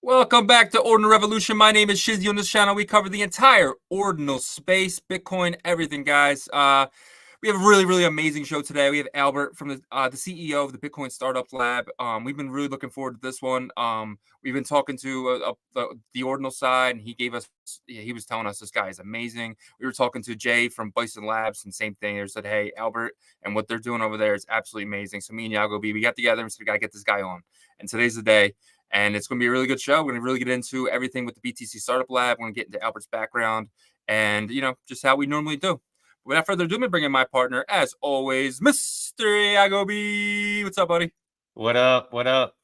Welcome back to Ordinal Revolution. My name is Shizzy. On this channel, we cover the entire ordinal space, Bitcoin, everything, guys. We have a really amazing show today. We have Albert from the CEO of the BTC Startup Lab. We've been really looking forward to this one. We've been talking to the ordinal side, and he was telling us this guy is amazing. We were talking to Jay from Bison Labs, and same thing. They said, "Hey, Albert, and what they're doing over there is absolutely amazing." So me and Yago B, we got together and said, "We gotta get this guy on." And today's the day. And it's going to be a really good show. We're going to really get into everything with the BTC Startup Lab. We're going to get into Albert's background and, just how we normally do. Without further ado, I'm bringing my partner, as always, Mr. Yagobi. What's up, buddy? What up? What up?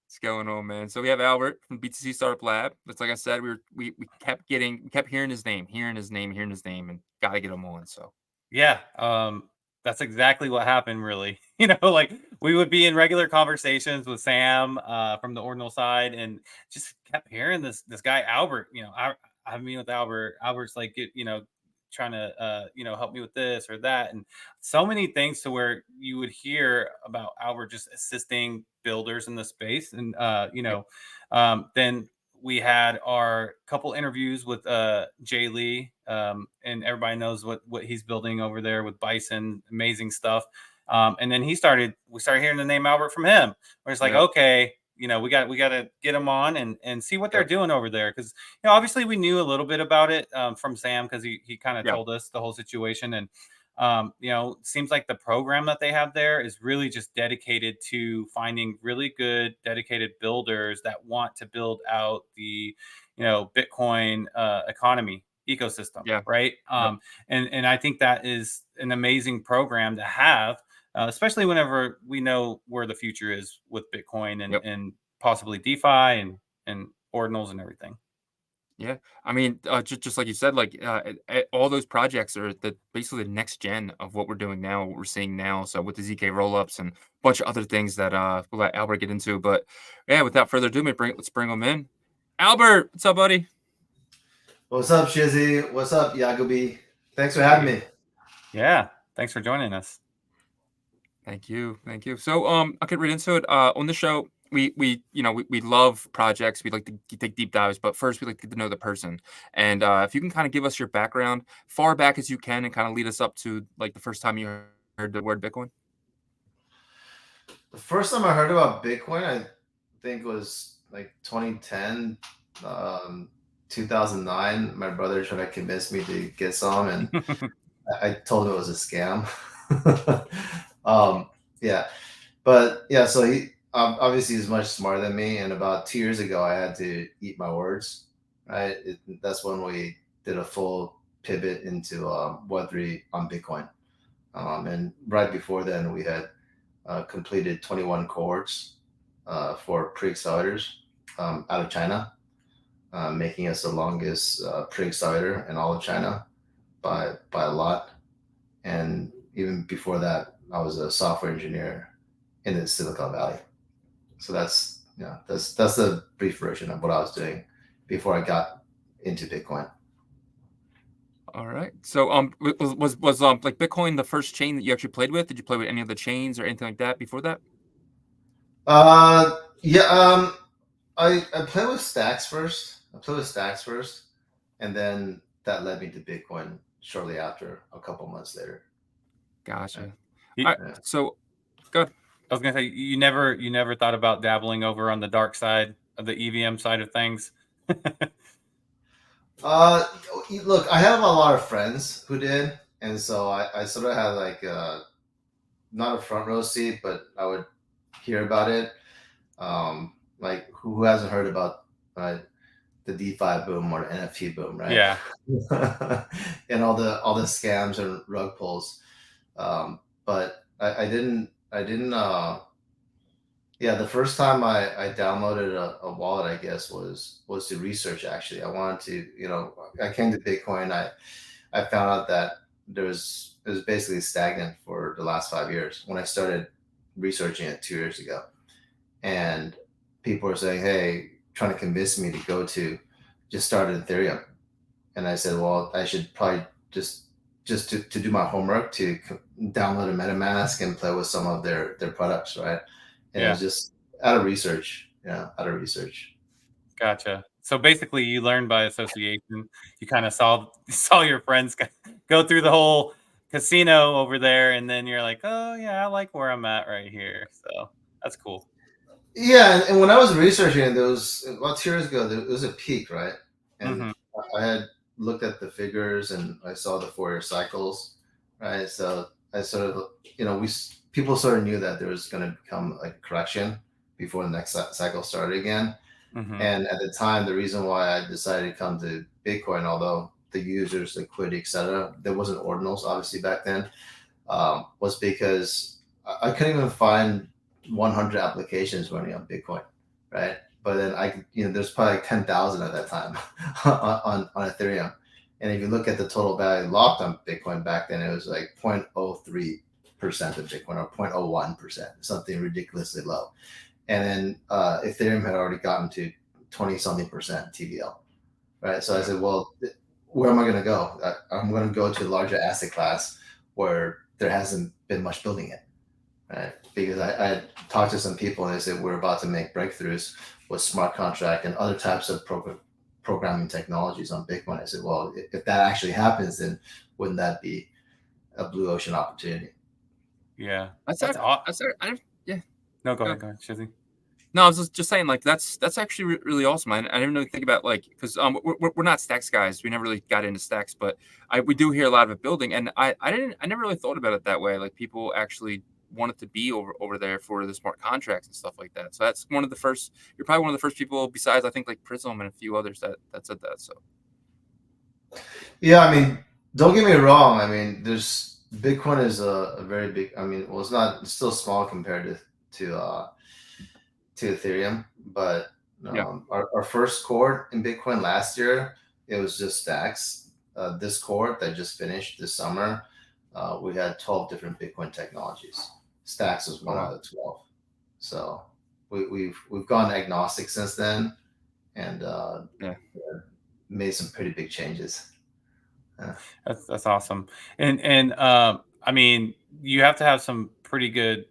What's going on, man? So we have Albert from BTC Startup Lab. That's like I said, we kept hearing his name, and got to get him on. So yeah, that's exactly what happened. Really, like we would be in regular conversations with Sam from the Ordinal side, and just kept hearing this guy Albert. I mean, with Albert. Albert's like, trying to help me with this or that, and so many things to where you would hear about Albert just assisting builders in the space, and then we had our couple interviews with Jay Lee, and everybody knows what he's building over there with Bison, amazing stuff. And then we started hearing the name Albert from him. We're just like, okay, we got to get him on and see what they're doing over there, because obviously we knew a little bit about it from Sam, because he kind of told us the whole situation. And seems like the program that they have there is really just dedicated to finding really good, dedicated builders that want to build out the, Bitcoin economy ecosystem. Yeah. Right. And I think that is an amazing program to have, especially whenever we know where the future is with Bitcoin and possibly DeFi and ordinals and everything. Yeah, I mean, just like you said, all those projects are basically the next gen of what we're doing now, what we're seeing now. So with the ZK rollups and a bunch of other things that we'll let Albert get into. But yeah, without further ado, let's bring him in. Albert, what's up, buddy? What's up, Shizzy? What's up, Yagobi? Thanks for having me. Yeah, thanks for joining us. Thank you. So I'll get right into it. On the show, we love projects. We like to take deep dives, but first we like to get to know the person. And if you can kind of give us your background, far back as you can, and kind of lead us up to like the first time you heard the word Bitcoin. The first time I heard about Bitcoin, I think was like 2010, 2009. My brother tried to convince me to get some, and I told him it was a scam. So he obviously is much smarter than me, and about 2 years ago I had to eat my words, right? That's when we did a full pivot into Web3 on Bitcoin, and right before then we had completed 21 cohorts for pre-accelerators out of China, making us the longest pre-accelerator in all of China by a lot. And even before that, I was a software engineer in the Silicon Valley. So that's the brief version of what I was doing before I got into Bitcoin. All right. So was like Bitcoin the first chain that you actually played with? Did you play with any of the chains or anything like that before that? I played with Stacks first. And then that led me to Bitcoin shortly after, a couple months later. Gotcha. So go ahead. I was gonna say, you never thought about dabbling over on the dark side of the EVM side of things? Look, I have a lot of friends who did, and so I sort of had like not a front row seat, but I would hear about it. Like who hasn't heard about the DeFi boom or the NFT boom, right? Yeah. And all the scams and rug pulls. But I didn't. The first time I downloaded a wallet, I guess, was to research. Actually, I wanted to, I came to Bitcoin. I found out that it was basically stagnant for the last 5 years when I started researching it 2 years ago, and people were saying, "Hey," trying to convince me to just start Ethereum, and I said, "Well, I should probably just to do my homework, to download a MetaMask and play with some of their products, right?" And it was just out of research. Gotcha. So basically, you learned by association. You kind of saw your friends go through the whole casino over there, and then you're like, oh yeah, I like where I'm at right here. So that's cool. Yeah, and when I was researching it, there was about 2 years ago. There was a peak, right? And Hmm. I had looked at the figures and I saw the 4 year cycles, right? So I sort of, people sort of knew that there was going to become like a correction before the next cycle started again. Hmm. And at the time, the reason why I decided to come to Bitcoin, although the users, liquidity, etc., there wasn't ordinals obviously back then, was because I couldn't even find 100 applications running on Bitcoin, right? But then there's probably like 10,000 at that time on Ethereum. And if you look at the total value locked on Bitcoin back then, it was like 0.03% of Bitcoin or 0.01%, something ridiculously low. And then Ethereum had already gotten to 20 something percent TVL, right? So I said, well, where am I going to go? I'm going to go to a larger asset class where there hasn't been much building it, right? Because I talked to some people and they said we're about to make breakthroughs with smart contract and other types of programming technologies on Bitcoin. I said, well, if that actually happens, then wouldn't that be a blue ocean opportunity? Yeah, That's that's ac- aw- that's ac- I, yeah. No, go Go ahead, ahead. go ahead, Shizzy. No, I was just saying, like that's actually really awesome. I didn't really think about like because we're not stacks guys. We never really got into stacks, but we do hear a lot of it building, and I never really thought about it that way. Like people actually wanted to be over there for the smart contracts and stuff like that. So that's one of the first. You're probably one of the first people besides I think like Prism and a few others that said that. So Yeah, I mean, don't get me wrong. I mean, there's Bitcoin is a very big. I mean, well, it's still small compared to Ethereum, but yeah, our first core in Bitcoin last year, it was just stacks. This core that just finished this summer, we had 12 different Bitcoin technologies. Stacks was oh one wow, out of 12. So we've gone agnostic since then, and yeah. made some pretty big changes. That's awesome. And I mean, you have to have some pretty good,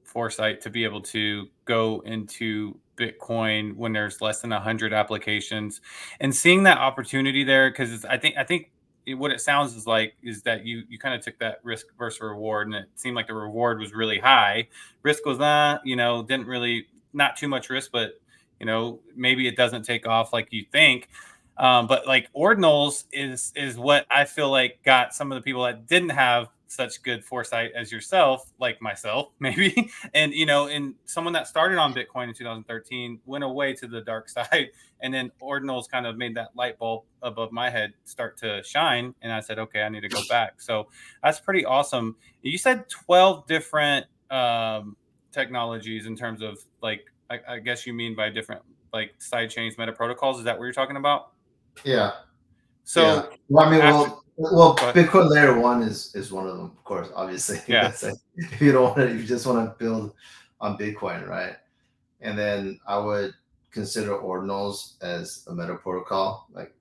foresight to be able to go into Bitcoin when there's less than 100 applications, and seeing that opportunity there. Because I think what it sounds is that you kind of took that risk versus reward, and it seemed like the reward was really high. Risk was not, didn't really, not too much risk, but maybe it doesn't take off like you think. But like Ordinals is what I feel like got some of the people that didn't have such good foresight as yourself, like myself, maybe, and someone that started on Bitcoin in 2013 went away to the dark side, and then Ordinals kind of made that light bulb above my head start to shine, and I said, okay, I need to go back. So that's pretty awesome. You said 12 different technologies in terms of like, I guess you mean by different like side chains, meta protocols. Is that what you're talking about? Yeah, yeah. So Well, I mean, after, well, go ahead. Bitcoin layer one is one of them, of course, obviously. Yeah, That's like, if you don't want to, you just want to build on Bitcoin, right? And then I would consider ordinals as a meta protocol, like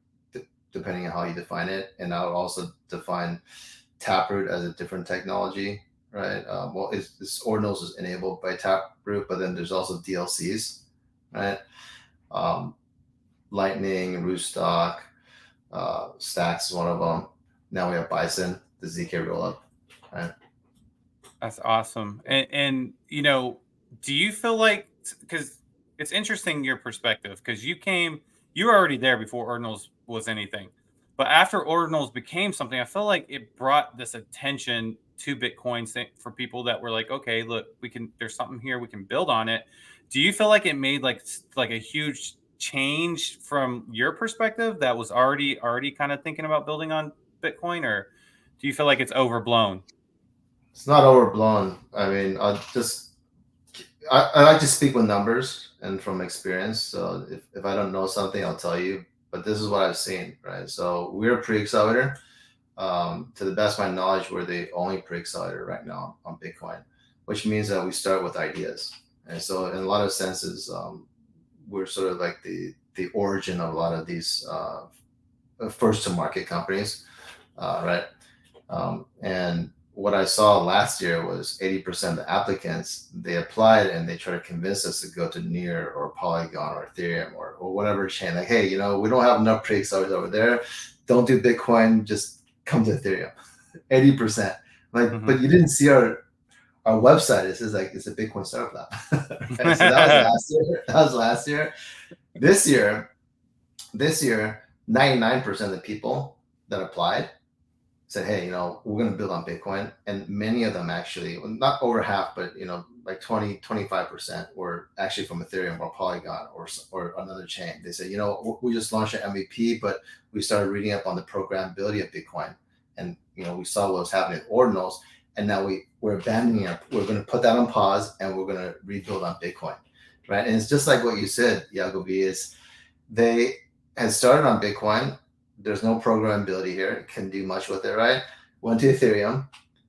depending on how you define it. And I would also define Taproot as a different technology, right? Well, it's ordinals is enabled by Taproot, but then there's also DLCs, right? Um, Lightning, Rootstock, Stacks is one of them. Now we have Bison, the ZK rollup, right? that's awesome. And do you feel like, because it's interesting your perspective, because you were already there before Ordinals was anything, but after Ordinals became something, I feel like it brought this attention to Bitcoin for people that were like, okay, look, there's something here, we can build on it. Do you feel like it made like a huge change from your perspective that was already kind of thinking about building on Bitcoin, or do you feel like it's overblown? It's not overblown. I mean, I like to speak with numbers and from experience. So if I don't know something, I'll tell you. But this is what I've seen, right? So we're a pre-accelerator. To the best of my knowledge, we're the only pre-accelerator right now on Bitcoin, which means that we start with ideas. And so in a lot of senses, we're sort of like the origin of a lot of these first to market companies, right? And what I saw last year was 80% of the applicants, they applied and they try to convince us to go to Near or Polygon or Ethereum or whatever chain. Like, hey, we don't have enough pre-accelerators over there. Don't do Bitcoin, just come to Ethereum. 80%. Like, but you didn't see our website. It says like it's a Bitcoin Startup Lab. Right? So that was last year. That was last year. This year, 99% of the people that applied said, hey, we're going to build on Bitcoin. And many of them actually, not over half, but, like 25% were actually from Ethereum or Polygon or another chain. They said, we just launched an MVP, but we started reading up on the programmability of Bitcoin. And, we saw what was happening at Ordinals. And now we're abandoning it. We're going to put that on pause and we're going to rebuild on Bitcoin. Right. And it's just like what you said, Yago V, is they had started on Bitcoin. There's no programmability here. Can do much with it, right? Went to Ethereum,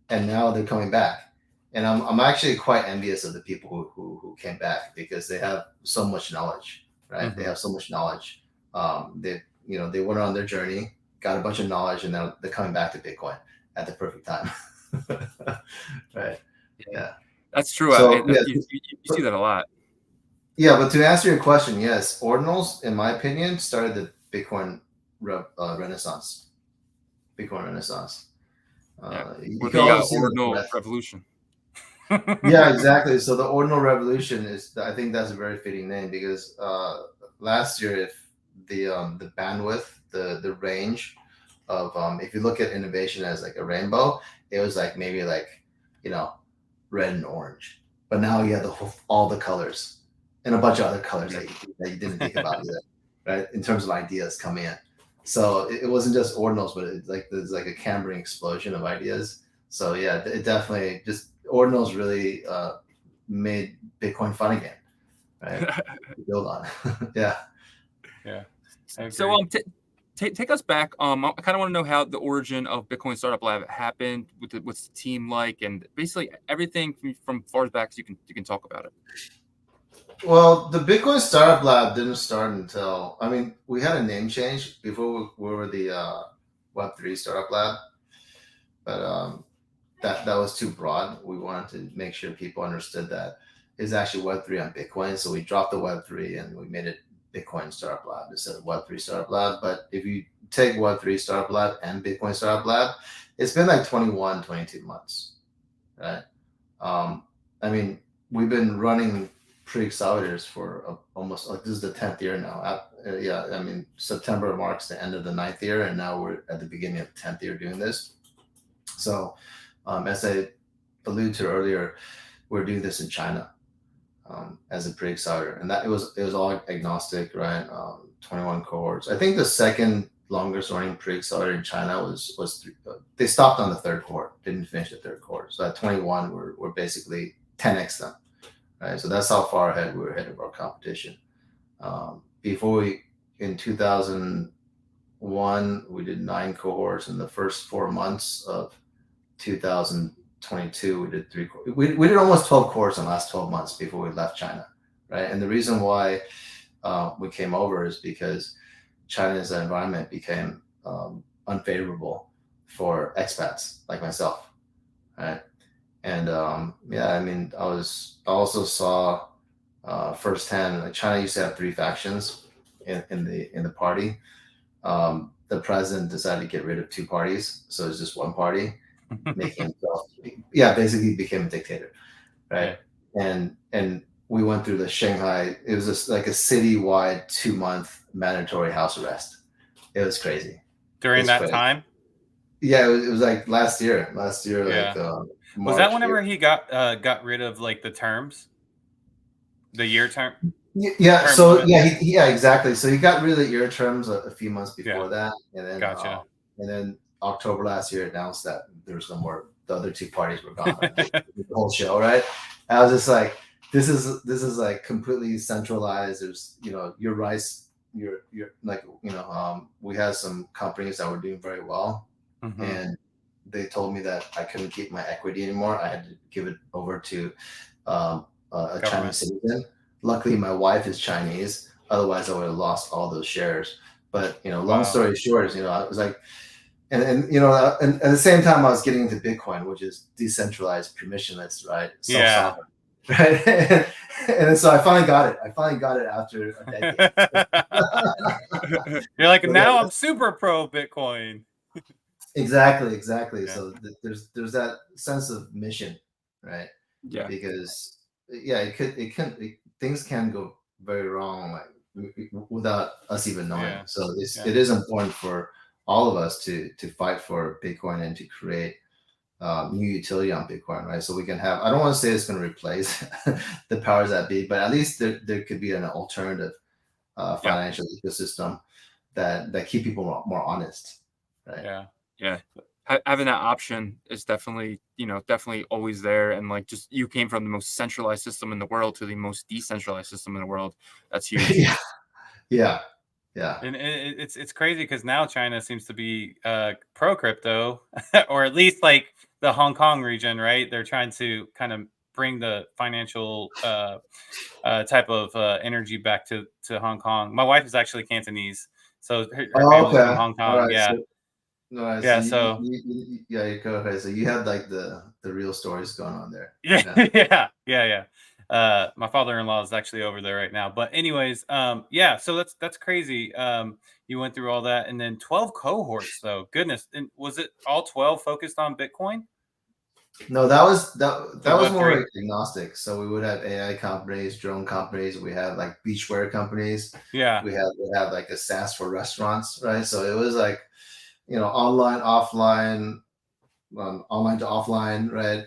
and now they're coming back. And I'm actually quite envious of the people who came back because they have so much knowledge, right? They have so much knowledge. They went on their journey, got a bunch of knowledge, and now they're coming back to Bitcoin at the perfect time. Right? Yeah, that's true. So, you see that a lot. Yeah, but to answer your question, yes, Ordinals, in my opinion, started the Bitcoin Renaissance. Bitcoin Renaissance. You got Ordinal Revolution. Yeah, exactly. So the Ordinal Revolution I think that's a very fitting name because last year, if the bandwidth, the range of if you look at innovation as like a rainbow, it was like maybe like red and orange, but now you have all the colors and a bunch of other colors that you didn't think about either, right? In terms of ideas coming in. So it wasn't just Ordinals, but there's like a Cambrian explosion of ideas. So yeah, it definitely just Ordinals really made Bitcoin fun again, right? To build on. Yeah. So take us back. I kind of want to know how the origin of Bitcoin Startup Lab happened. What's the team like, and basically everything from far as back as you can talk about it. Well, the Bitcoin Startup Lab didn't start until, we had a name change before we were the Web3 Startup Lab, but that was too broad. We wanted to make sure people understood that it's actually Web3 on Bitcoin. So we dropped the Web3 and we made it Bitcoin Startup Lab instead of Web3 Startup Lab. But if you take Web3 Startup Lab and Bitcoin Startup Lab, it's been like 21, 22 months, right? We've been running pre-accelerators for almost this is the 10th year now. September marks the end of the 9th year, and now we're at the beginning of the 10th year doing this. So as I alluded to earlier, we're doing this in China as a pre-accelerator, and that it was all agnostic, right? 21 cohorts. I think the second longest running pre-accelerator in China was they stopped on the third cohort, didn't finish the third cohort. So at 21, we're basically 10x them. Right, so that's how far ahead we were ahead of our competition. In 2001, we did 9 cohorts. In the first 4 months of 2022, we did 3 cohorts. We did almost 12 cohorts in the last 12 months before we left China, right? And the reason why we came over is because China's environment became unfavorable for expats like myself, right? And I also saw firsthand, like China used to have 3 factions in the party. The president decided to get rid of 2 parties, so it's just one party, making himself, basically became a dictator, right? And we went through the Shanghai. It was just like a citywide 2-month mandatory house arrest. It was crazy. During that time? Yeah, it was like last year. Yeah. Like was that whenever he got rid of like the terms, the year term? Yeah. Term so limit? Exactly. So he got rid of the year terms a few months before that, and then and then October last year announced that there was no more. The other 2 parties were gone. The whole show, right? And I was just like, this is like completely centralized. There's your rights. You're like we had some companies that were doing very well, and they told me that I couldn't keep my equity anymore. I had to give it over to a Chinese citizen. Luckily, my wife is Chinese. Otherwise, I would have lost all those shares. But long story short is I was like, and you know, and at the same time, I was getting into Bitcoin, which is decentralized, permissionless, right? Yeah. Self-sovereign, right? And so I finally got it. I finally got it after a decade. You're like, So now I'm super pro Bitcoin. exactly. Yeah. So there's that sense of mission, right? Yeah. Because yeah, things can go very wrong, like without us even knowing. Yeah. So Yeah. it is important for all of us to fight for Bitcoin and to create new utility on Bitcoin, right? So we can have, I don't want to say it's going to replace the powers that be, but at least there could be an alternative financial ecosystem that keep people more honest, right? Yeah. Yeah. Having that option is definitely, definitely always there. And like, just you came from the most centralized system in the world to the most decentralized system in the world. That's huge. Yeah. And it's crazy because now China seems to be pro crypto, or at least like the Hong Kong region, right? They're trying to kind of bring the financial type of energy back to Hong Kong. My wife is actually Cantonese, so her Oh, family's from okay. Hong All Kong. right. Yeah, So, all right. So yeah. So yeah, you go ahead. So you had like the real stories going on there. yeah, yeah. My father-in-law is actually over there right now. But anyways, yeah, so that's crazy. You went through all that and then 12 cohorts though. Goodness. And was it all 12 focused on Bitcoin? No, that So was more Web3? like agnostic. So we would have AI companies, drone companies. We had like beachwear companies. Yeah. We had like a SaaS for restaurants, right? So it was like, online, offline, online to offline, right?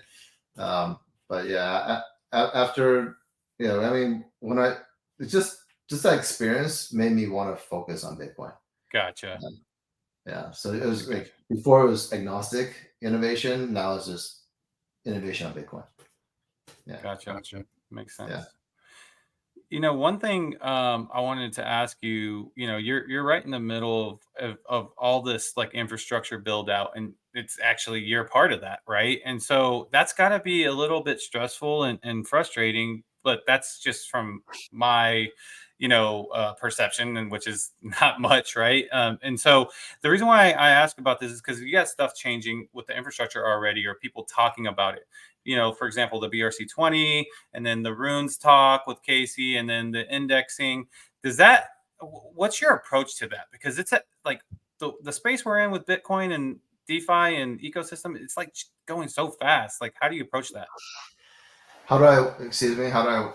But yeah, after, I mean, it's just that experience made me want to focus on Bitcoin. Gotcha. Yeah. So it was Gotcha. like before it was agnostic innovation. Now it's just innovation on Bitcoin. Yeah. Gotcha. Makes sense. Yeah. One thing I wanted to ask you, you're right in the middle of all this like infrastructure build out, and it's actually you're part of that, right? And so that's got to be a little bit stressful and frustrating, but that's just from my, perception, and which is not much, right? And so the reason why I ask about this is because you got stuff changing with the infrastructure already, or people talking about it. For example, the BRC20, and then the runes talk with Casey, and then the indexing. What's your approach to that? Because it's like the space we're in with Bitcoin and DeFi and ecosystem, it's like going so fast. Like, how do you approach that? How do I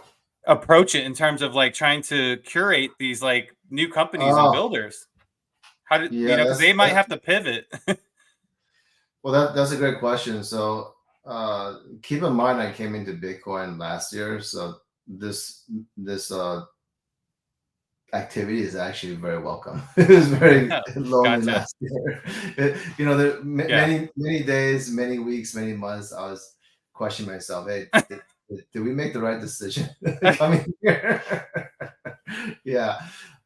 Approach it in terms of like trying to curate these like new companies and oh, builders? How did yeah, because they might have to pivot. well, that's a great question. So keep in mind I came into Bitcoin last year. So this activity is actually very welcome. It was very lonely Gotcha. last year. There Yeah. many days, many weeks, many months. I was questioning myself. Hey, did we make the right decision coming here? Yeah,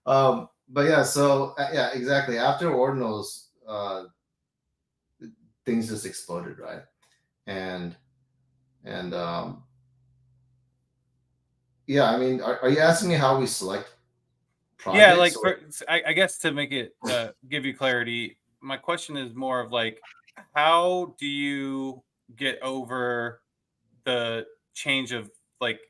but yeah. So yeah, exactly. After Ordinals, things just exploded, right? And yeah, I mean, are you asking me how we select Yeah, projects? like I guess to make it give you clarity, my question is more of like, how do you get over the change of like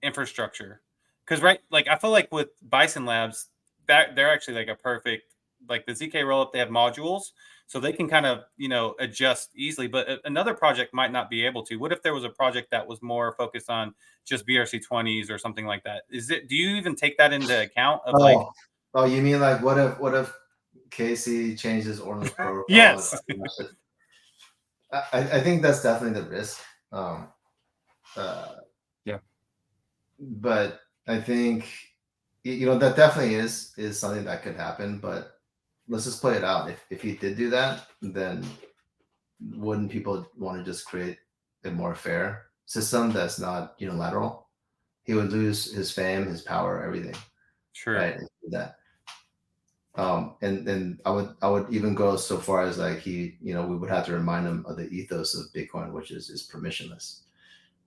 infrastructure? Because right, like I feel like with Bison Labs, that they're actually like a perfect like the ZK rollup. They have modules, so they can kind of adjust easily. But another project might not be able to. What if there was a project that was more focused on just BRC20s or something like that? Do you even take that into account of like? Oh, you mean like what if Casey changes Ordinal's protocol? Yes. I think that's definitely the risk. Um, Yeah. but I think that definitely is something that could happen. But let's just play it out. If he did do that, then wouldn't people want to just create a more fair system that's not unilateral? He would lose his fame, his power, everything, True. right? That. And I would even go so far as like we would have to remind him of the ethos of Bitcoin, which is permissionless,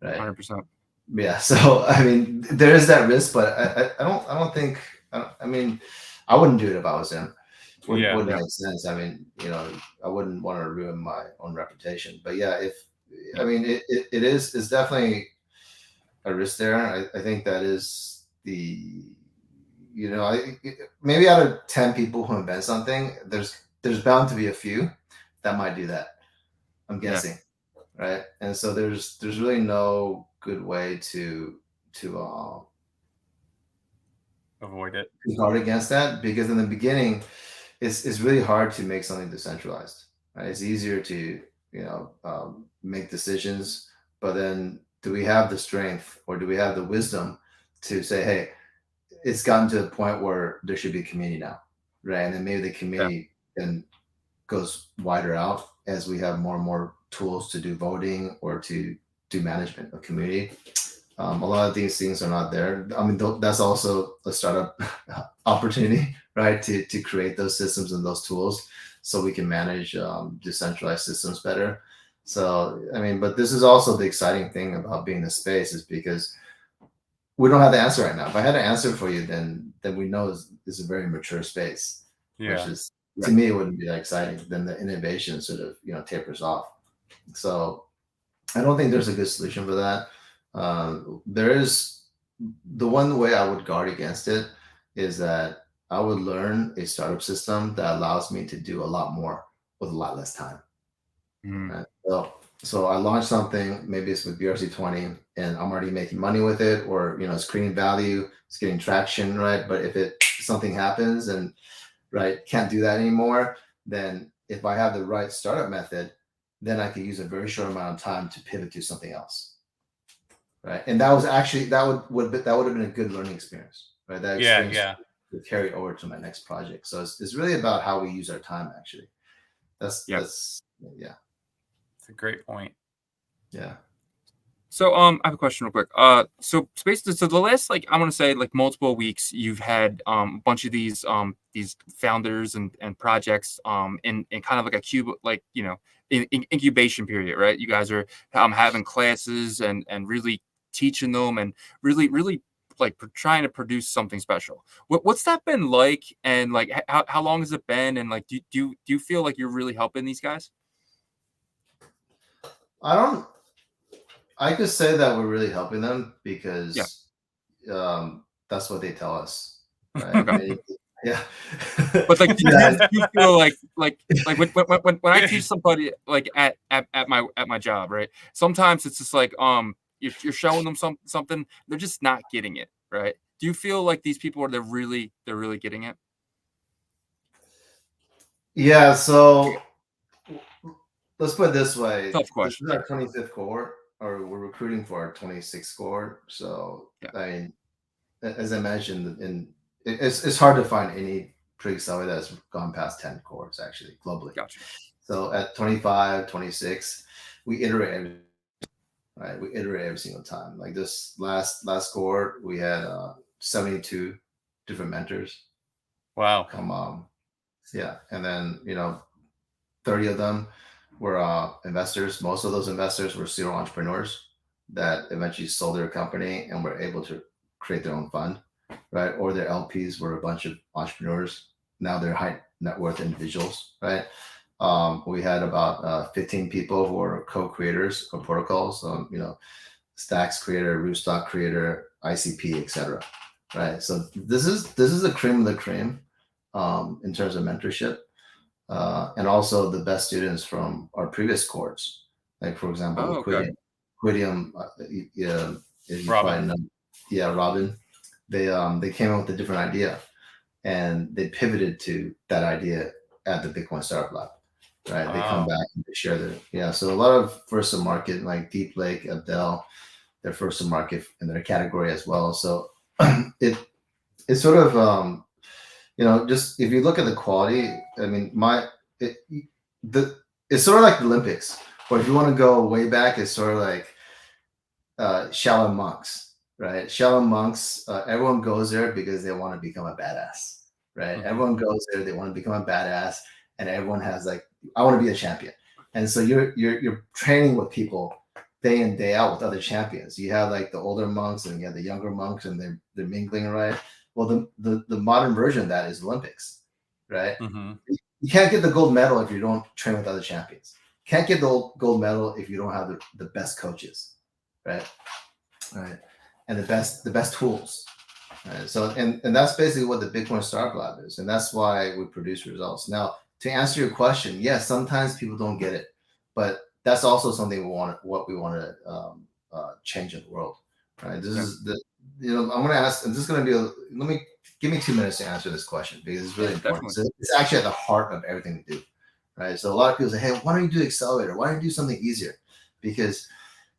right? 100%. Yeah. So I mean, there is that risk, but I don't think. I mean, I wouldn't do it if I was him. wouldn't Yeah. make sense. I mean, I wouldn't want to ruin my own reputation. But yeah, I mean, it's definitely a risk there. I think that is maybe out of 10 people who invent something, there's bound to be a few that might do that. I'm guessing, right? And so there's really no good way to Avoid it. guard against that, because in the beginning, it's really hard to make something decentralized. Right? It's easier to make decisions, but then do we have the strength or do we have the wisdom to say, hey, it's gotten to a point where there should be a community now, right? And then maybe the community then goes wider out as we have more and more tools to do voting or to do management of community. A lot of these things are not there. I mean, that's also a startup opportunity, right? To create those systems and those tools so we can manage decentralized systems better. So, I mean, but this is also the exciting thing about being in the space, is because we don't have the answer right now. If I had an answer for you, then we know it's a very mature space, which is, to me, it wouldn't be that exciting. Then the innovation sort of tapers off. So I don't think there's a good solution for that. There is the one way I would guard against it is that I would learn a startup system that allows me to do a lot more with a lot less time. Right? So I launched something, maybe it's with BRC20, and I'm already making money with it, or it's creating value, it's getting traction, right? But if something happens and can't do that anymore, then if I have the right startup method, then I could use a very short amount of time to pivot to something else. Right. And that was actually that would have been a good learning experience. Right. That experience would carry over to my next project. So it's really about how we use our time, actually. That's It's a great point. Yeah. So I have a question real quick. So basically, the last I want to say multiple weeks, you've had a bunch of these founders and projects in kind of like a cube in incubation period, right? You guys are having classes and really teaching them and really trying to produce something special. What's that been like? And how long has it been? And do you feel like you're really helping these guys? I could say that we're really helping them because that's what they tell us, right? Okay. Yeah. But do you feel like when I teach somebody at my job, right? Sometimes it's just you're showing them something, they're just not getting it, right? Do you feel like these people are they're really getting it? Yeah. So let's put it this way. Tough question. This is our 25th cohort, or we're recruiting for our 26th cohort. So I mean, as I mentioned, it's hard to find any pre-accelerator that's gone past 10 cohorts actually globally. Gotcha. So at 25, 26, we iterate every single time. Like this last cohort, we had 72 different mentors. Wow. And then 30 of them were investors. Most of those investors were serial entrepreneurs that eventually sold their company and were able to create their own fund, right? Or their LPs were a bunch of entrepreneurs. Now they're high net worth individuals, right? We had about 15 people who were co-creators of protocols, Stacks creator, Rootstock creator, ICP, etc. Right. So this is the cream of the cream in terms of mentorship, and also the best students from our previous cohorts. Like for example, Liquidium, Robin. Robin. They came up with a different idea, and they pivoted to that idea at the Bitcoin Startup Lab. Right, they come back and they share so a lot of first to market, like Deep Lake, Abdel, they're first to market in their category as well. So it's sort of just if you look at the quality, I mean, it's sort of like the Olympics, or if you want to go way back, it's sort of like Shaolin monks, right? Shaolin monks, everyone goes there because they want to become a badass, right? Mm-hmm. Everyone goes there, they want to become a badass, and everyone has I want to be a champion. And so you're training with people day in, day out with other champions. You have the older monks and you have the younger monks, and they're mingling, right? Well, the modern version of that is Olympics, right? Mm-hmm. You can't get the gold medal if you don't train with other champions. Can't get the gold medal if you don't have the best coaches, right? Right, and the best tools. Right? So and that's basically what the Bitcoin Startup Lab is, and that's why we produce results. Now, to answer your question, yes, sometimes people don't get it, but that's also something we want to change in the world. Right? This is the I'm going to ask, and this is going to be give me 2 minutes to answer this question because it's really important. So it's actually at the heart of everything we do. Right. So a lot of people say, hey, why don't you do accelerator? Why don't you do something easier? Because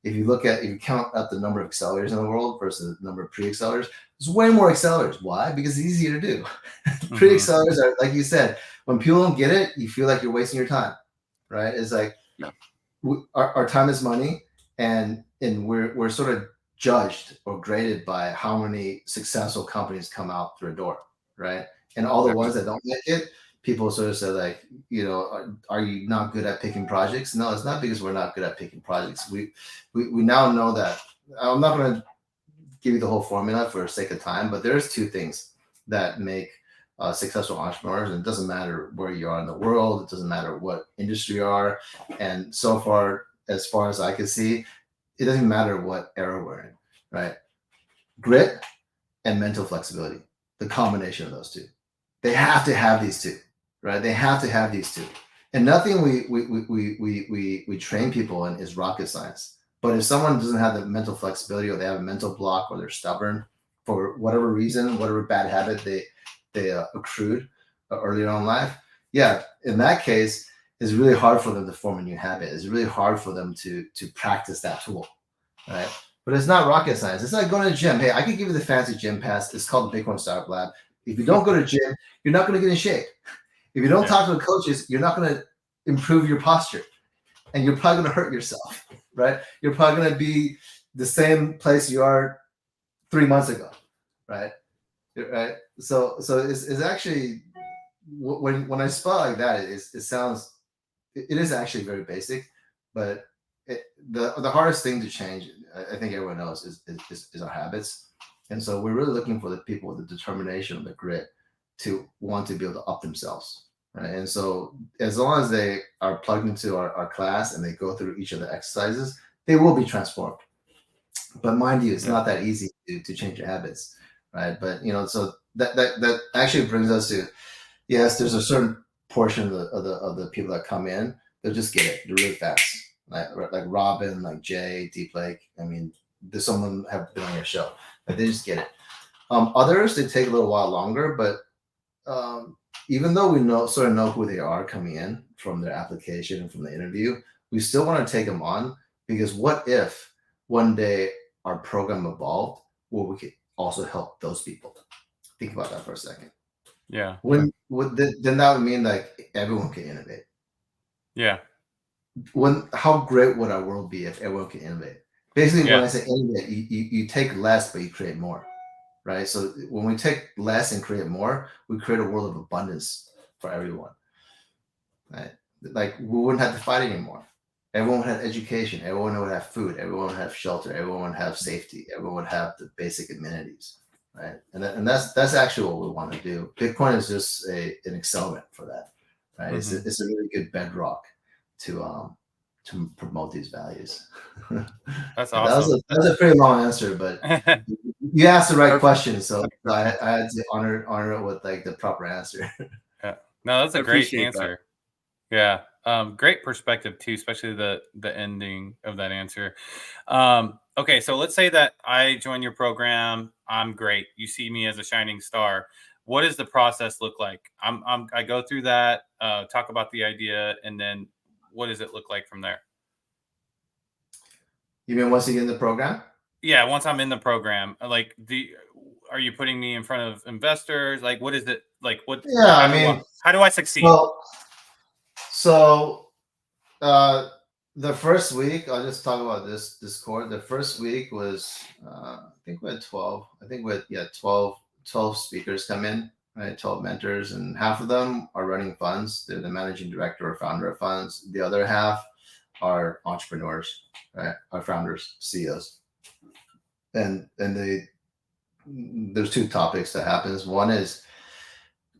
if you count out the number of accelerators in the world versus the number of pre-accelerators, there's way more accelerators. Why? Because it's easier to do. Pre-accelerators are, like you said, when people don't get it, you feel like you're wasting your time, right? It's like our time is money, and we're sort of judged or graded by how many successful companies come out through a door, right? And all the ones that don't make it, people sort of say like, are you not good at picking projects? No, it's not because we're not good at picking projects. We now know that. I'm not going to give you the whole formula for sake of time, but there's 2 things that make successful entrepreneurs, and it doesn't matter where you are in the world, it doesn't matter what industry you are, and so far as I can see, it doesn't matter what era we're in, right? Grit and mental flexibility, the combination of those 2. They have to have these 2. Right? They have to have these 2. And nothing we train people in is rocket science. But if someone doesn't have the mental flexibility, or they have a mental block, or they're stubborn for whatever reason, whatever bad habit they accrued earlier on in life, in that case, it's really hard for them to form a new habit. It's really hard for them to practice that tool, right? But it's not rocket science. It's like going to the gym. Hey, I can give you the fancy gym pass. It's called the Bitcoin Startup Lab. If you don't go to the gym, you're not going to get in shape. If you don't talk to the coaches, you're not going to improve your posture, and you're probably going to hurt yourself, right? You're probably going to be the same place you are 3 months ago, right? Right. So it's actually, when I spell like that, it is actually very basic, but the hardest thing to change, I think everyone knows, is our habits, and so we're really looking for the people with the determination and the grit to want to be able to up themselves. Right? And so as long as they are plugged into our class and they go through each of the exercises, they will be transformed. But mind you, it's not that easy to change your habits, right? But so that actually brings us to, yes, there's a certain portion of the people that come in, they'll just get it. They're really fast, like Robin, like Jay, Deep Lake. I mean, there's someone have been on your show, but they just get it. Others, they take a little while longer, but even though we know who they are coming in from their application and from the interview, we still want to take them on, because what if one day our program evolved where we could also help those people? Think about that for a second. Yeah. Then that would mean like everyone can innovate. Yeah. How great would our world be if everyone can innovate? Basically, when I say innovate, you take less, but you create more. Right. So when we take less and create more, we create a world of abundance for everyone. Right. Like we wouldn't have to fight anymore. Everyone would have education. Everyone would have food. Everyone would have shelter. Everyone would have safety. Everyone would have the basic amenities. Right. And that's actually what we want to do. Bitcoin is just an accelerant for that. Right. Mm-hmm. It's a really good bedrock to promote these values. That's awesome. That was a pretty long answer, but you asked the right question, so I had to honor it with like the proper answer. Yeah, no, that's a great answer. That. Yeah, great perspective too, especially the ending of that answer. Okay, so let's say that I join your program. I'm great. You see me as a shining star. What does the process look like? I go through that, talk about the idea, and then what does it look like from there? You mean once you get in the program? Yeah, once I'm in the program, like are you putting me in front of investors? Like, what is it like? What? Yeah, how do I succeed? So the first week, I'll just talk about this Discord. The first week was I think we had 12. I think we had 12 speakers come in, right? 12 mentors, and half of them are running funds. They're the managing director or founder of funds. The other half are entrepreneurs, right? Are founders, CEOs. And there's 2 topics that happens. One is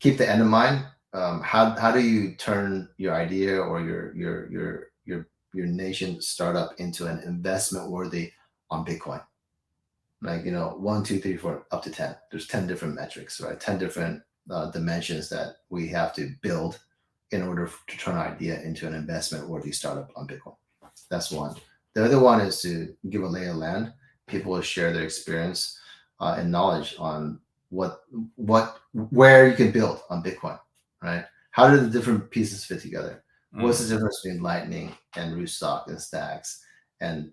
keep the end in mind. how do you turn your idea or your nation startup into an investment worthy on Bitcoin? Like, 1, 2, 3, 4, up to 10. There's 10 different metrics, right? 10 different dimensions that we have to build in order to turn an idea into an investment worthy startup on Bitcoin. That's one. The other one is to give a lay of land. People will share their experience and knowledge on where you can build on Bitcoin, right? How do the different pieces fit together? What's the difference between Lightning and Rootstock and Stacks? And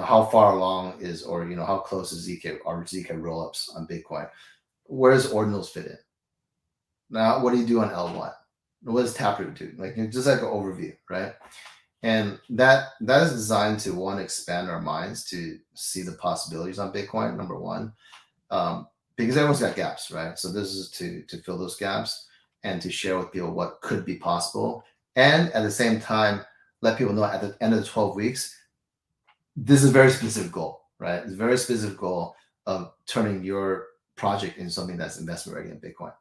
how far along is, or how close is ZK rollups on Bitcoin? Where does Ordinals fit in? Now, what do you do on L1? What does Taproot do? Like, just like an overview, right? And that is designed to, one, expand our minds to see the possibilities on Bitcoin, number one, because everyone's got gaps, right? So this is to fill those gaps and to share with people what could be possible, and at the same time let people know at the end of the 12 weeks, this is a very specific goal, right? It's a very specific goal of turning your project into something that's investment ready in Bitcoin,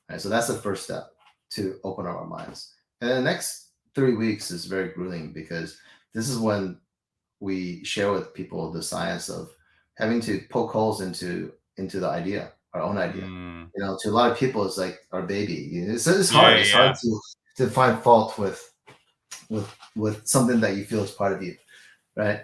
right? So that's the first step, to open up our minds. And then the next 3 weeks is very grueling, because this is when we share with people the science of having to poke holes into the idea, our own idea. To a lot of people, it's like our baby. It's hard. It's hard to find fault with something that you feel is part of you, right?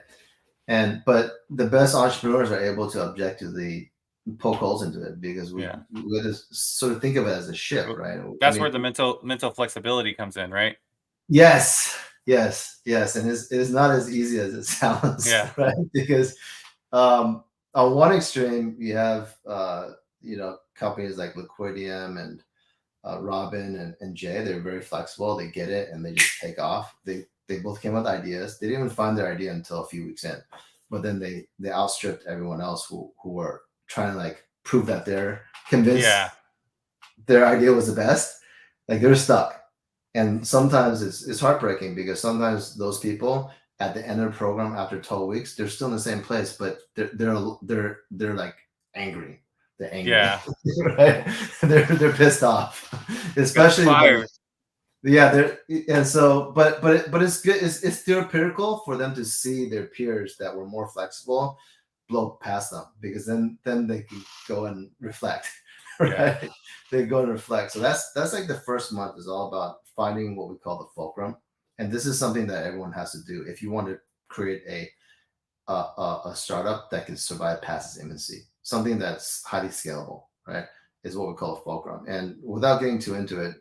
But the best entrepreneurs are able to objectively poke holes into it, because we have to sort of think of it as a ship, right? That's where the mental flexibility comes in, right? Yes. And it is not as easy as it sounds, right? Because on one extreme, you have companies like Liquidium and Robin and Jay. They're very flexible. They get it and they just take off. They both came up with ideas. They didn't even find their idea until a few weeks in, but then they outstripped everyone else who were trying to prove that they're convinced their idea was the best. Like, they're stuck. And sometimes it's heartbreaking, because sometimes those people at the end of the program after 12 weeks, they're still in the same place, but they're like angry. They're angry. Right? They're pissed off, especially but it's good. It's therapeutical for them to see their peers that were more flexible blow past them, because then they can go and reflect, right? They go and reflect. So that's like the first month is all about finding what we call the fulcrum, and this is something that everyone has to do if you want to create a startup that can survive past its infancy, something that's highly scalable, right? Is what we call a fulcrum. And without getting too into it,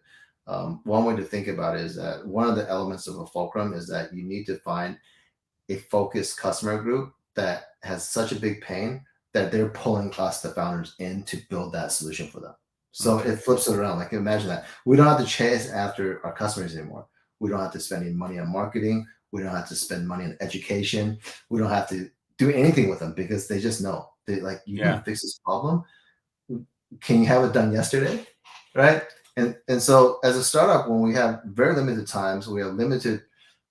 one way to think about it is that one of the elements of a fulcrum is that you need to find a focused customer group that has such a big pain that they're pulling us, the founders, in to build that solution for them. So it flips it around. Like, imagine that. We don't have to chase after our customers anymore. We don't have to spend any money on marketing. We don't have to spend money on education. We don't have to do anything with them, because they just know. They like, you can fix this problem. Can you have it done yesterday? Right? And so as a startup, when we have very limited times, we have limited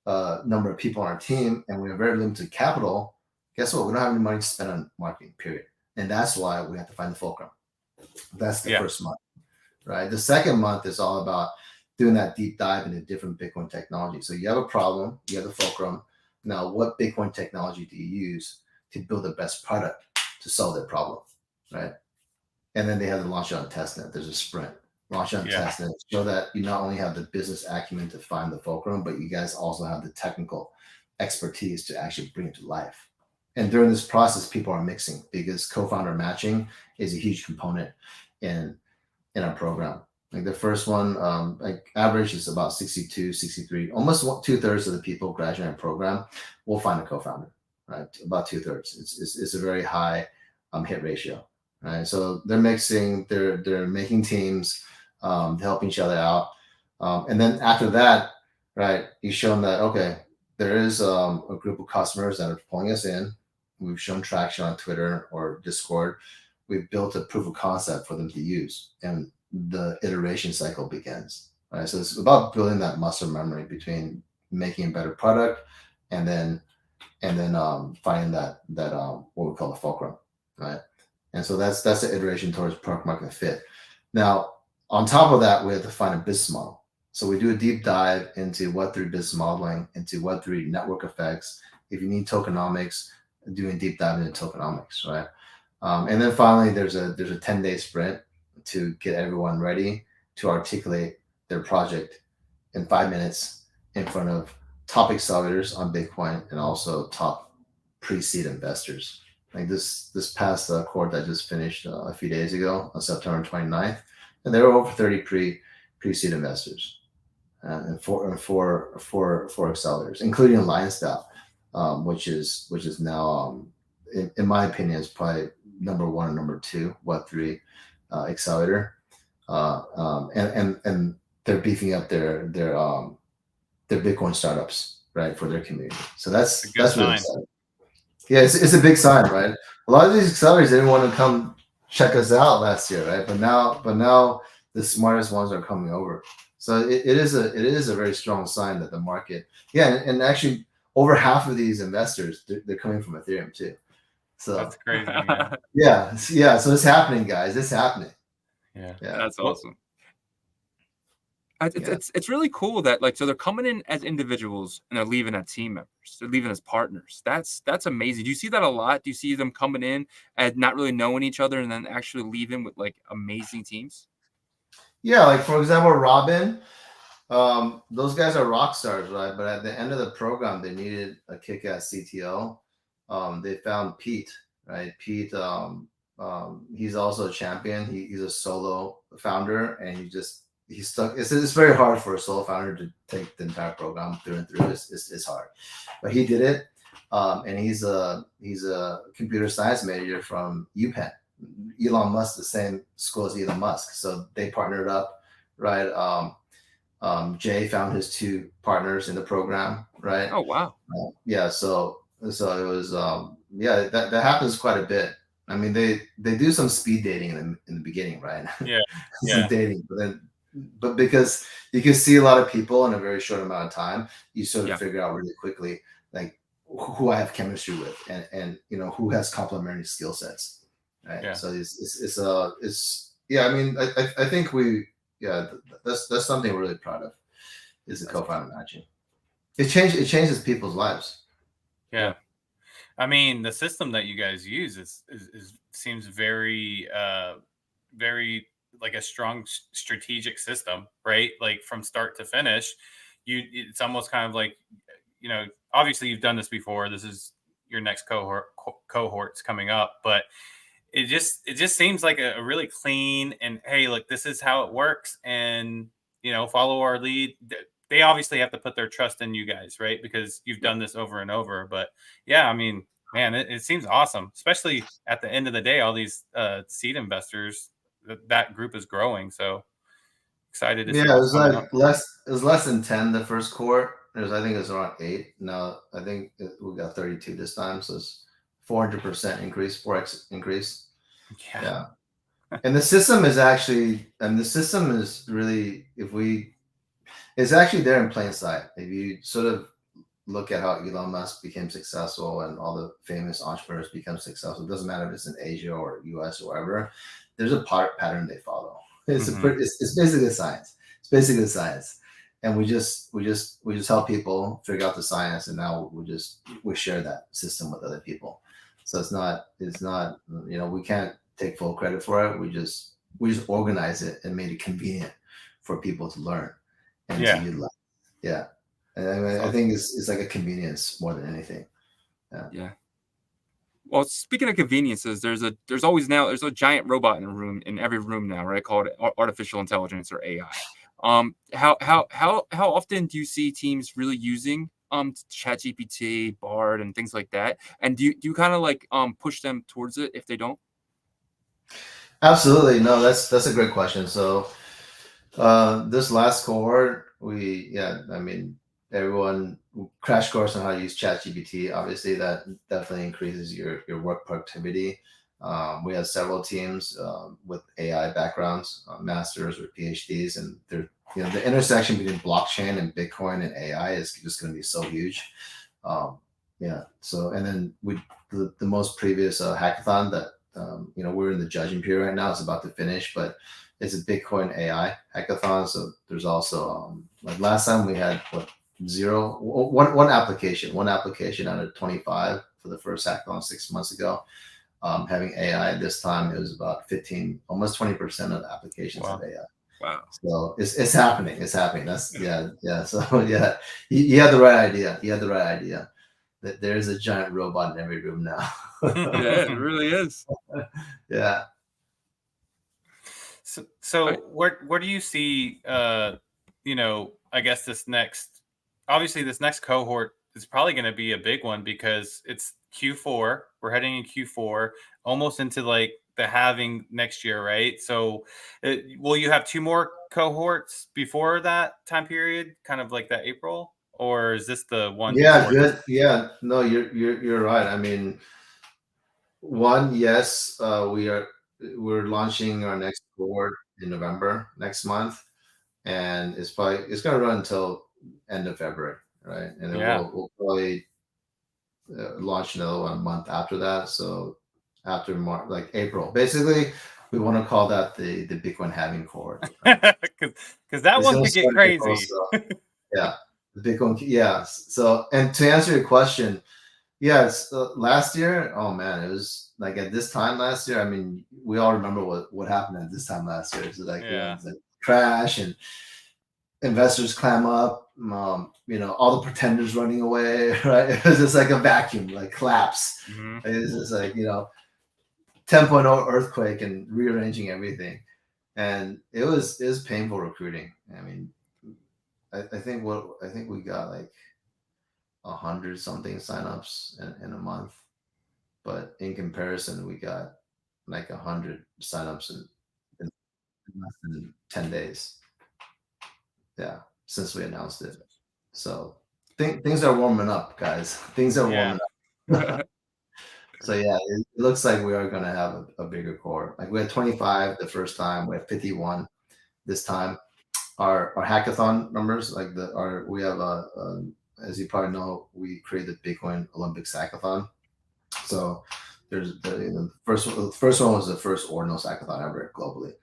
number of people on our team, and we have very limited capital, guess what? We don't have any money to spend on marketing, period. And that's why we have to find the fulcrum. That's the first month, right? The second month is all about doing that deep dive into different Bitcoin technology. So you have a problem, you have the fulcrum. Now, what Bitcoin technology do you use to build the best product to solve that problem, right? And then they have to launch it on testnet. There's a sprint. Launch on testnet. Show that you not only have the business acumen to find the fulcrum, but you guys also have the technical expertise to actually bring it to life. And during this process, people are mixing, because co-founder matching is a huge component in our program. Like, the first one, like, average is about 62, 63, almost 2/3 of the people graduating our program will find a co-founder, right? About 2/3. It's a very high hit ratio, right? So they're mixing, they're making teams, helping each other out. And then after that, right, you show them that, okay, there is a group of customers that are pulling us in. We've shown traction on Twitter or Discord. We've built a proof of concept for them to use, and the iteration cycle begins. Right, so it's about building that muscle memory between making a better product and then finding that what we call the fulcrum, right? And so that's the iteration towards product market fit. Now, On top of that, we have to find a business model. So we do a deep dive into Web3 business modeling, into Web3 network effects. If you need tokenomics, doing deep dive into tokenomics, right? And then finally, there's a 10-day sprint to get everyone ready to articulate their project in 5 minutes in front of top accelerators on Bitcoin and also top pre-seed investors. Like this past cohort that just finished a few days ago on September 29th, and there were over 30 pre-seed investors and four accelerators, including Lionstaff, which is now in my opinion is probably number 1 and number 2 Web3 accelerator, and they're beefing up their Bitcoin startups, right, for their community. So that's really exciting. Yeah, it's a big sign, right? A lot of these accelerators didn't want to come check us out last year, right? But now the smartest ones are coming over. So it is a very strong sign that the market, and actually over half of these investors they're coming from Ethereum too. So that's crazy. Yeah. So it's happening, guys. It's happening. Yeah. That's awesome. It's really cool that so they're coming in as individuals and they're leaving as team members. They're leaving as partners. That's amazing. Do you see that a lot? Do you see them coming in and not really knowing each other and then actually leaving with amazing teams? Yeah, like for example, Robin. Those guys are rock stars, right? But at the end of the program, they needed a kick-ass CTO. They found Pete, right? Pete, he's also a champion. He's a solo founder, and he's stuck. It's very hard for a solo founder to take the entire program through and through. It's hard, but he did it. And he's a computer science major from UPenn. Elon Musk, the same school as Elon Musk. So they partnered up, right? Jay found his 2 partners in the program, right? Oh wow. Yeah. So it was that happens quite a bit. I mean, they do some speed dating in the beginning, right? Yeah. Some dating, but because you can see a lot of people in a very short amount of time, you sort of figure out really quickly like who I have chemistry with and who has complementary skill sets, right? Yeah. So it's I mean I think that's something we're really proud of is the co-founder matching. It changes people's lives. Yeah. I mean, the system that you guys use is seems very very like a strong strategic system, right? Like from start to finish, it's almost kind of like, obviously you've done this before. This is your next cohorts coming up, but it just seems like a really clean and, hey, look, this is how it works, and follow our lead. They obviously have to put their trust in you guys, right? Because you've done this over and over. But yeah, I mean, man, it seems awesome, especially at the end of the day, all these seed investors, that group is growing. So excited to see. Yeah, it was like less than 10 the first cohort. I think it was around 8. Now I think we got 32 this time, so it's 400% increase, 4x increase. Yeah. And the system is really, it's actually there in plain sight. If you sort of look at how Elon Musk became successful and all the famous entrepreneurs become successful, it doesn't matter if it's in Asia or US or wherever, there's a pattern they follow. It's basically science. It's basically science. And we just help people figure out the science, and now we share that system with other people. So it's not we can't take full credit for it. We just organize it and made it convenient for people to learn and to utilize. Yeah. And I think it's like a convenience more than anything. Yeah. Well, speaking of conveniences, there's a giant robot in every room now, right? Called artificial intelligence or AI. How often do you see teams really using ChatGPT, Bard, and things like that? And do you kind of push them towards it if they don't? Absolutely. No, that's a great question. So this last cohort, everyone crash course on how to use ChatGPT. Obviously, that definitely increases your work productivity. We have several teams with AI backgrounds, masters or PhDs, and the intersection between blockchain and Bitcoin and AI is just going to be so huge. So, and then the most previous hackathon that we're in the judging period right now. It's about to finish, but it's a Bitcoin AI hackathon. So there's also like last time we had one application out of 25 for the first hackathon 6 months ago. Having AI this time, it was about 15, almost 20% of the applications have AI. Wow. So it's happening. It's happening. That's yeah. So yeah, you had the right idea. You had the right idea that there's a giant robot in every room now. Yeah, it really is. Yeah. So where do you see I guess this next cohort is probably going to be a big one because it's Q4. We're heading in Q4, almost into like the halving next year, right? So will you have 2 more cohorts before that time period, kind of like that April, or is this the one? Yeah, good. Yeah, no, you're right. I mean, yes, we're launching our next cohort in November next month, and it's gonna run until end of February, right? And then we'll probably launch another one a month after that. So after March, like April, basically, we want to call that the Bitcoin halving cohort, because that one could get crazy. Yeah, the Bitcoin. Yeah. So, and to answer your question, yes, last year, oh man, it was like at this time last year. I mean, we all remember what happened at this time last year. So like, it's like crash and investors clam up. All the pretenders running away. Right? It was just like a vacuum, like collapse. Mm-hmm. It was just like 10.0 earthquake and rearranging everything, and it was painful recruiting. I mean, I think we got like 100 something signups in a month, but in comparison, we got like 100 signups in less than 10 days. Yeah, since we announced it. So things are warming up, guys. Things are warming up. So yeah, it looks like we are gonna have a bigger core. Like we had 25 the first time, we have 51 this time. Our hackathon numbers, like we have as you probably know, we created Bitcoin Olympics hackathon. So there's the first one was the first Ordinals hackathon ever globally.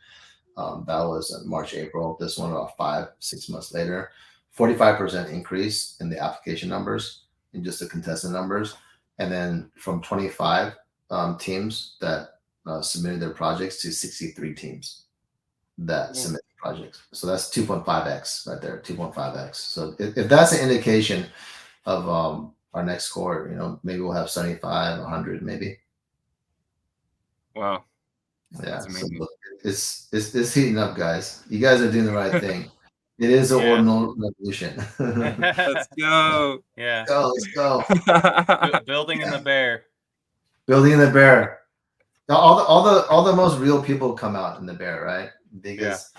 That was in March, April. This one about 5-6 months later. 45% increase in the application numbers and just the contestant numbers. And then from 25 teams that submitted their projects to 63 teams that submitted projects. So that's 2.5x right there, 2.5x. So if that's an indication of our next score, maybe we'll have 75, 100 maybe. Wow. Yeah, so it's heating up, guys. You guys are doing the right thing. It is an Ordinal Revolution. Let's go. Yeah. Let's go. Building in the bear. Building in the bear. All the most real people come out in the bear, right? Because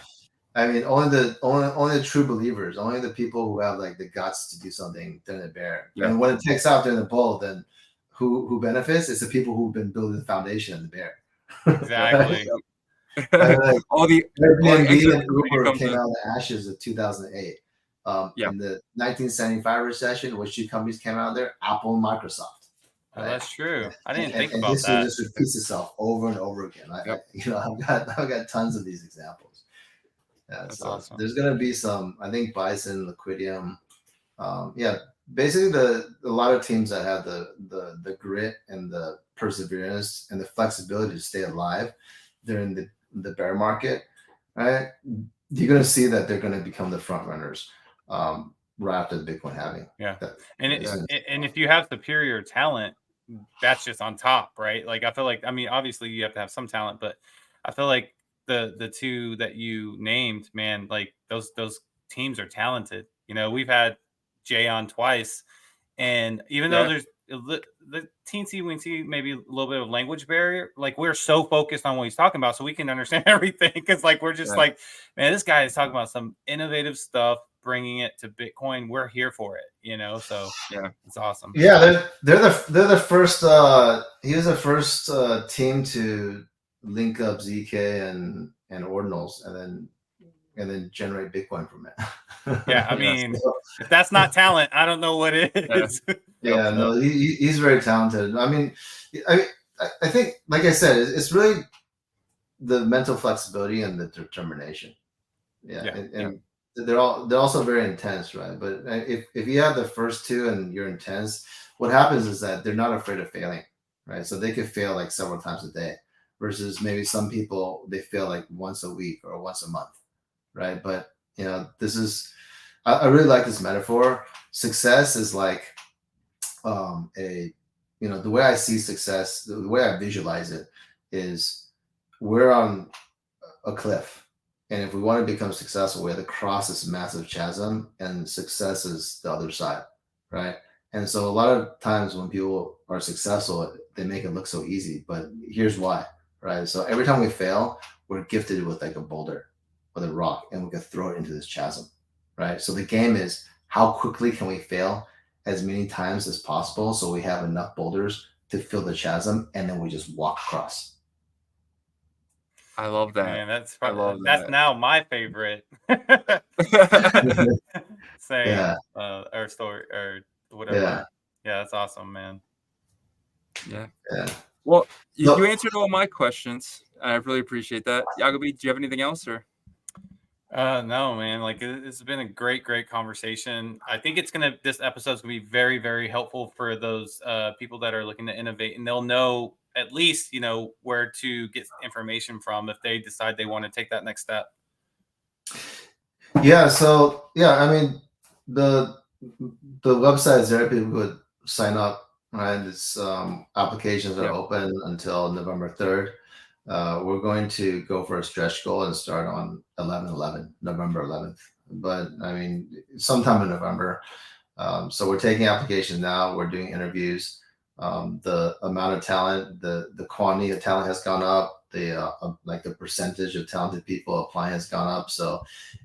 I mean, only the true believers, only the people who have like the guts to do something during the bear. Yeah. And when it takes out during the bull, then who benefits? It's the people who've been building the foundation of the bear. Exactly. Like, all the Airbnb and Uber came out of the ashes of 2008. In the 1975 recession, which 2 companies came out of there? Apple and Microsoft. Right? Oh, that's true. I didn't think about this that. This just repeats itself over and over again. I've got tons of these examples. Yeah, that's awesome. There's gonna be some. I think Bison, Liquidium. Basically a lot of teams that have the grit and the perseverance and the flexibility to stay alive during the bear market, right? You're going to see that they're going to become the front runners right after the Bitcoin halving. Yeah, and if you have superior talent, that's just on top, right? Like I feel like, I mean, obviously you have to have some talent, but I feel like the 2 that you named, man, like those teams are talented. We've had Jay on twice, and even though there's the teensy-weensy maybe a little bit of language barrier, like we're so focused on what he's talking about so we can understand everything, because like we're just like, man, this guy is talking about some innovative stuff, bringing it to Bitcoin. We're here for it, so it's awesome. Yeah, they're the first he was the first team to link up ZK and Ordinals and then generate Bitcoin from it. Yeah, I mean, if that's not talent, I don't know what is. Yeah, no, he's very talented. I mean, I think, like I said, it's really the mental flexibility and the determination. Yeah, Yeah. and they're also very intense, right? But if you have the first two and you're intense, what happens is that they're not afraid of failing, right? So they could fail like several times a day, versus maybe some people they fail like once a week or once a month, right? But this is I really like this metaphor. Success is like the way I see success, the way I visualize it is we're on a cliff. And if we want to become successful, we have to cross this massive chasm, and success is the other side, right? And so a lot of times when people are successful, they make it look so easy, but here's why, right? So every time we fail, we're gifted with like a boulder with a rock, and we can throw it into this chasm, right? So the game is how quickly can we fail as many times as possible so we have enough boulders to fill the chasm, and then we just walk across. I love that. Man, that's that. now my favorite saying, Yeah. or story or whatever. Yeah, that's awesome, man. Yeah. Yeah. Well, you answered all my questions. I really appreciate that. Yagobi, do you have anything else, or? No, man. Like it's been a great conversation. I think this episode's gonna be very, very helpful for those people that are looking to innovate, and they'll know at least where to get information from if they decide they want to take that next step. Yeah. So I mean the website is there. People could sign up, right? It's applications are open until November 3rd. We're going to go for a stretch goal and start on November 11th. But I mean, sometime in November. So we're taking applications now. We're doing interviews. The amount of talent, the quantity of talent has gone up. The percentage of talented people applying has gone up. So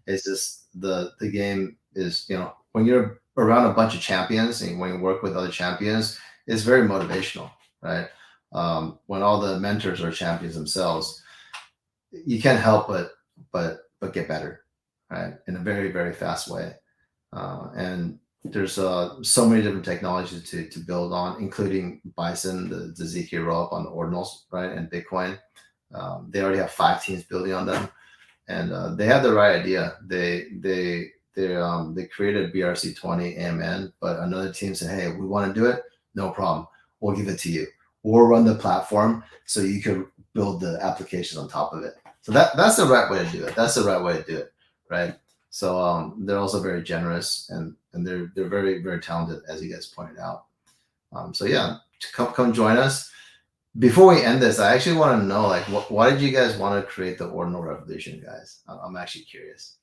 it's just the game is, when you're around a bunch of champions and when you work with other champions, it's very motivational, right? When all the mentors are champions themselves, you can't help but get better, right? In a very, very fast way. And there's so many different technologies to build on, including Bison, the ZK rollup on the Ordinals, right? And Bitcoin. They already have 5 teams building on them, and they have the right idea. They created BRC20 AMN, but another team said, "Hey, we want to do it. No problem. We'll give it to you. We'll run the platform so you can build the applications on top of it." So that's the right way to do it. That's the right way to do it, right? So they're also very generous, and they're very, very talented, as you guys pointed out. So yeah, come join us. Before we end this, I actually want to know, like, why did you guys want to create the Ordinal Revolution, guys? I'm actually curious.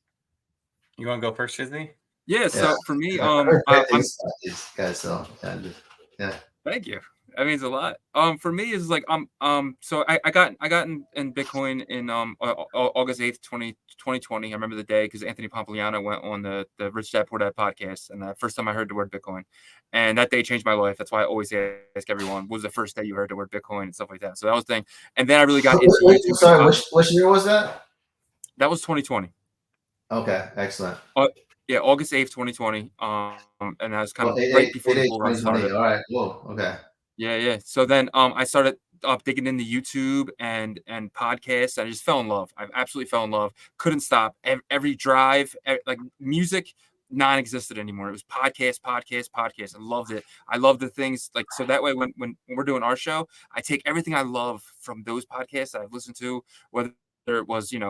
You want to go first, Shizzy? Yeah. So for me, these guys. So yeah. Thank you. That means a lot. For me, is like so I got in Bitcoin in August 8th, 2020. I remember the day because Anthony Pompliano went on the Rich Dad Poor Dad podcast, and the first time I heard the word Bitcoin, and that day changed my life. That's why I always ask everyone, what was the first day you heard the word Bitcoin and stuff like that. So that was the thing, and then I really got into YouTube. Sorry, which year was that? That was 2020. Okay, excellent. Yeah, August 8th, 2020. And I was kind of 8, right before the 8, bull run started. All right, whoa, okay. Yeah. So then I started digging into YouTube and podcasts. I just fell in love. I absolutely fell in love. Couldn't stop. Every drive, like music, non-existent anymore. It was podcast. I loved it. I love the things like, so that way when we're doing our show, I take everything I love from those podcasts that I've listened to, whether it was, there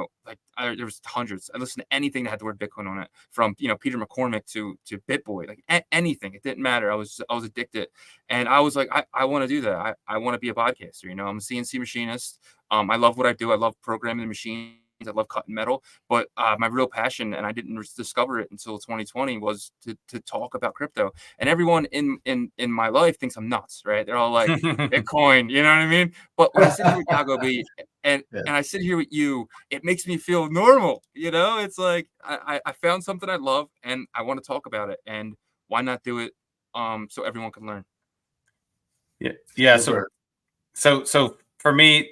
was hundreds. I listened to anything that had the word Bitcoin on it, from, Peter McCormick to BitBoy, like anything. It didn't matter. I was addicted. And I was like, I want to do that. I want to be a podcaster. I'm a CNC machinist. I love what I do. I love programming the machines. I love cutting metal, but my real passion, and I didn't discover it until 2020, was to talk about crypto. And everyone in my life thinks I'm nuts, right? They're all like, Bitcoin, you know what I mean? But when I sit here with Yagobi and I sit here with you, it makes me feel normal. It's like I found something I love and I want to talk about it. And why not do it so everyone can learn? Yeah. So for me,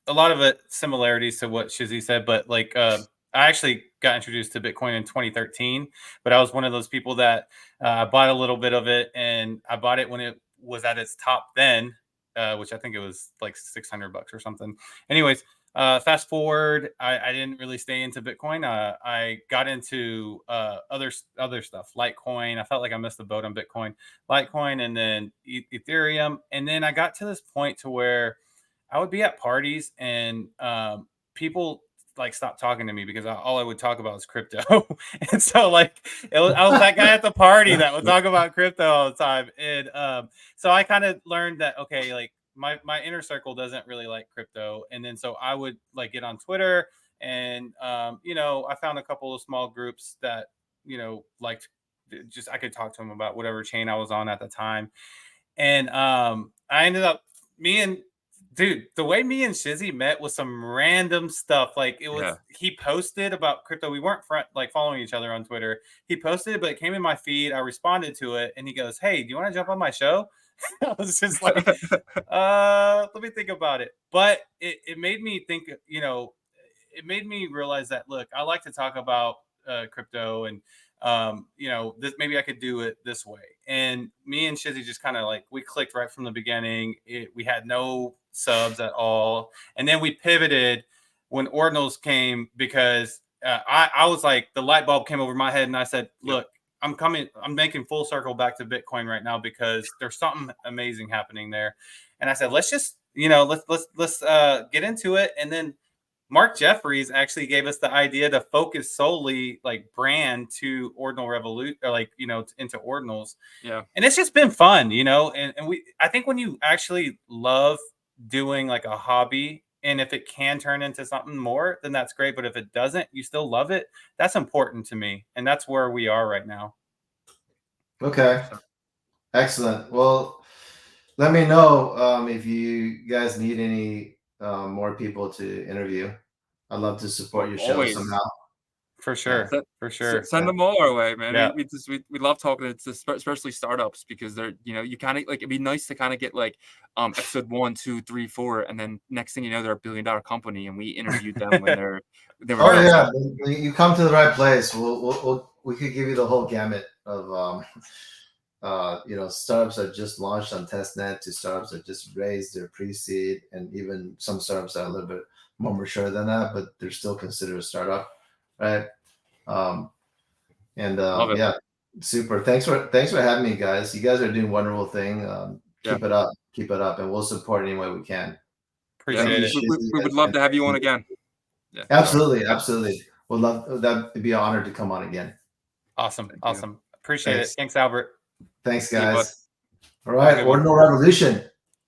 a lot of it similarities to what Shizzy said, but like I actually got introduced to Bitcoin in 2013, but I was one of those people that bought a little bit of it, and I bought it when it was at its top then, which I think it was like $600 or something. Anyways, fast forward, I didn't really stay into Bitcoin. I got into other stuff, Litecoin. I felt like I missed the boat on Bitcoin, Litecoin, and then Ethereum. And then I got to this point to where I would be at parties and people like stopped talking to me because all I would talk about was crypto. And so like I was that guy at the party that would talk about crypto all the time. And so I kind of learned that, okay, like my inner circle doesn't really like crypto. And then so I would like get on Twitter and I found a couple of small groups that liked, just I could talk to them about whatever chain I was on at the time. And I ended up, the way me and Shizzy met was some random stuff. Like it was, he posted about crypto. We weren't following each other on Twitter. He posted it, but it came in my feed. I responded to it, and he goes, "Hey, do you want to jump on my show?" I was just like, let me think about it. But it made me think. It made me realize that, look, I like to talk about crypto and this, maybe I could do it this way. And me and Shizzy just kind of like, we clicked right from the beginning. We had no subs at all. And then we pivoted when Ordinals came because I was like, the light bulb came over my head and I said, look, I'm making full circle back to Bitcoin right now because there's something amazing happening there. And I said, let's just, let's get into it. And then Mark Jeffries actually gave us the idea to focus solely like brand to Ordinal Revolution, or like, into Ordinals. Yeah. And it's just been fun, and I think when you actually love doing like a hobby, and if it can turn into something more, then that's great. But if it doesn't, you still love it. That's important to me. And that's where we are right now. Okay. Excellent. Well, let me know if you guys need any more people to interview. I'd love to support your show somehow. For sure. For sure. Send them all our way, man. Yeah. We love talking to especially startups because they're, you kind of like, it'd be nice to kind of get like episode 1, 2, 3, 4, and then next thing you know, they're a $1 billion company and we interviewed them when they were. Oh yeah, you come to the right place. We could give you the whole gamut of startups that just launched on testnet to startups that just raised their pre-seed, and even some startups that are a little bit more mature than that, but they're still considered a startup, right? Yeah, super. Thanks for having me, guys. You guys are doing a wonderful thing. Keep it up, and we'll support any way we can. Appreciate it. We would love to have you on again. Yeah, absolutely. Would love that. It'd be an honor to come on again. Awesome. Appreciate it. Thanks, Albert. Thanks, guys. All right, Ordinal Revolution.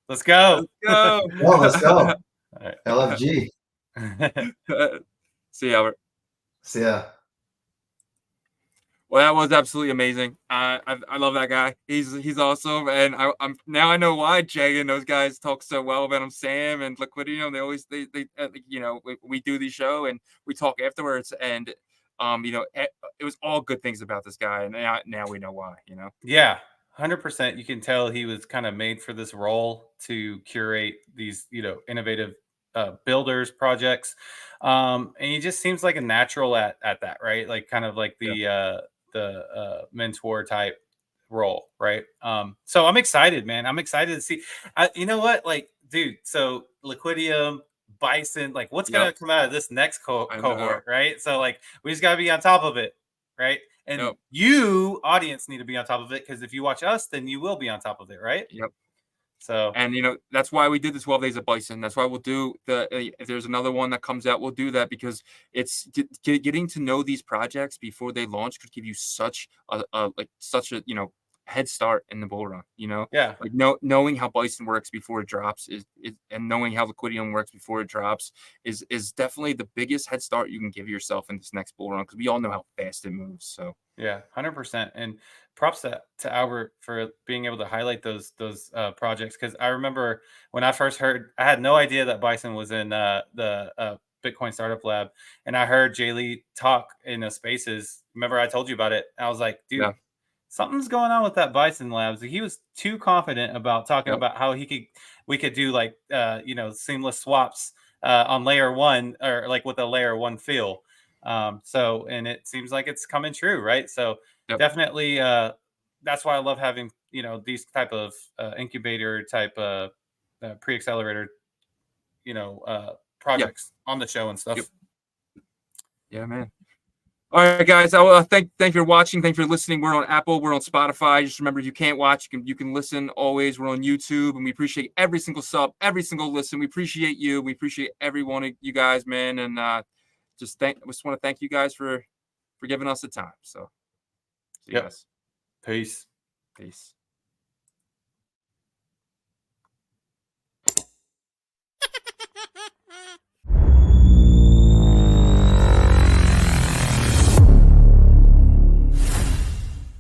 Let's go. Let's go. All right. LFG. See you, Albert. See ya. Well, that was absolutely amazing. I love that guy. He's awesome, and I'm now I know why Jay and those guys talk so well about him. Sam and Liquidium, they always we do the show and we talk afterwards, and it was all good things about this guy, and now we know why. Yeah, 100%. You can tell he was kind of made for this role to curate these innovative builders projects, and he just seems like a natural at that, right? Like kind of like the mentor type role, right? So I'm excited, man. I'm excited to see. You know what, like, dude? So Liquidium, Bison, like, what's gonna come out of this next cohort, right? So like, we just gotta be on top of it, right? And you, audience, need to be on top of it because if you watch us, then you will be on top of it, right? Yep. So, and that's why we did the 12 days of Bison. That's why we'll do if there's another one that comes out, we'll do that because it's getting to know these projects before they launch could give you such a head start in the bull run. Like knowing how Bison works before it drops is and knowing how Liquidium works before it drops is definitely the biggest head start you can give yourself in this next bull run because we all know how fast it moves. So yeah, 100%. And props to Albert for being able to highlight those projects, because I remember when I first heard, I had no idea that Bison was in the Bitcoin Startup Lab, and I heard Jay Lee talk in the spaces. Remember I told you about it? I was like, dude, something's going on with that Bison Labs. He was too confident about talking about how we could do like seamless swaps on layer 1 or like with a layer 1 feel. And it seems like it's coming true, right? So definitely that's why I love having these type of incubator type pre-accelerator projects on the show and stuff. Yep. Yeah, man. All right, guys. I will thank you for watching. Thank you for listening. We're on Apple. We're on Spotify. Just remember, if you can't watch, you can listen always. We're on YouTube, and we appreciate every single sub, every single listen. We appreciate you. We appreciate every one of you guys, man. And just want to thank you guys for giving us the time. So, see you guys. Peace. Peace.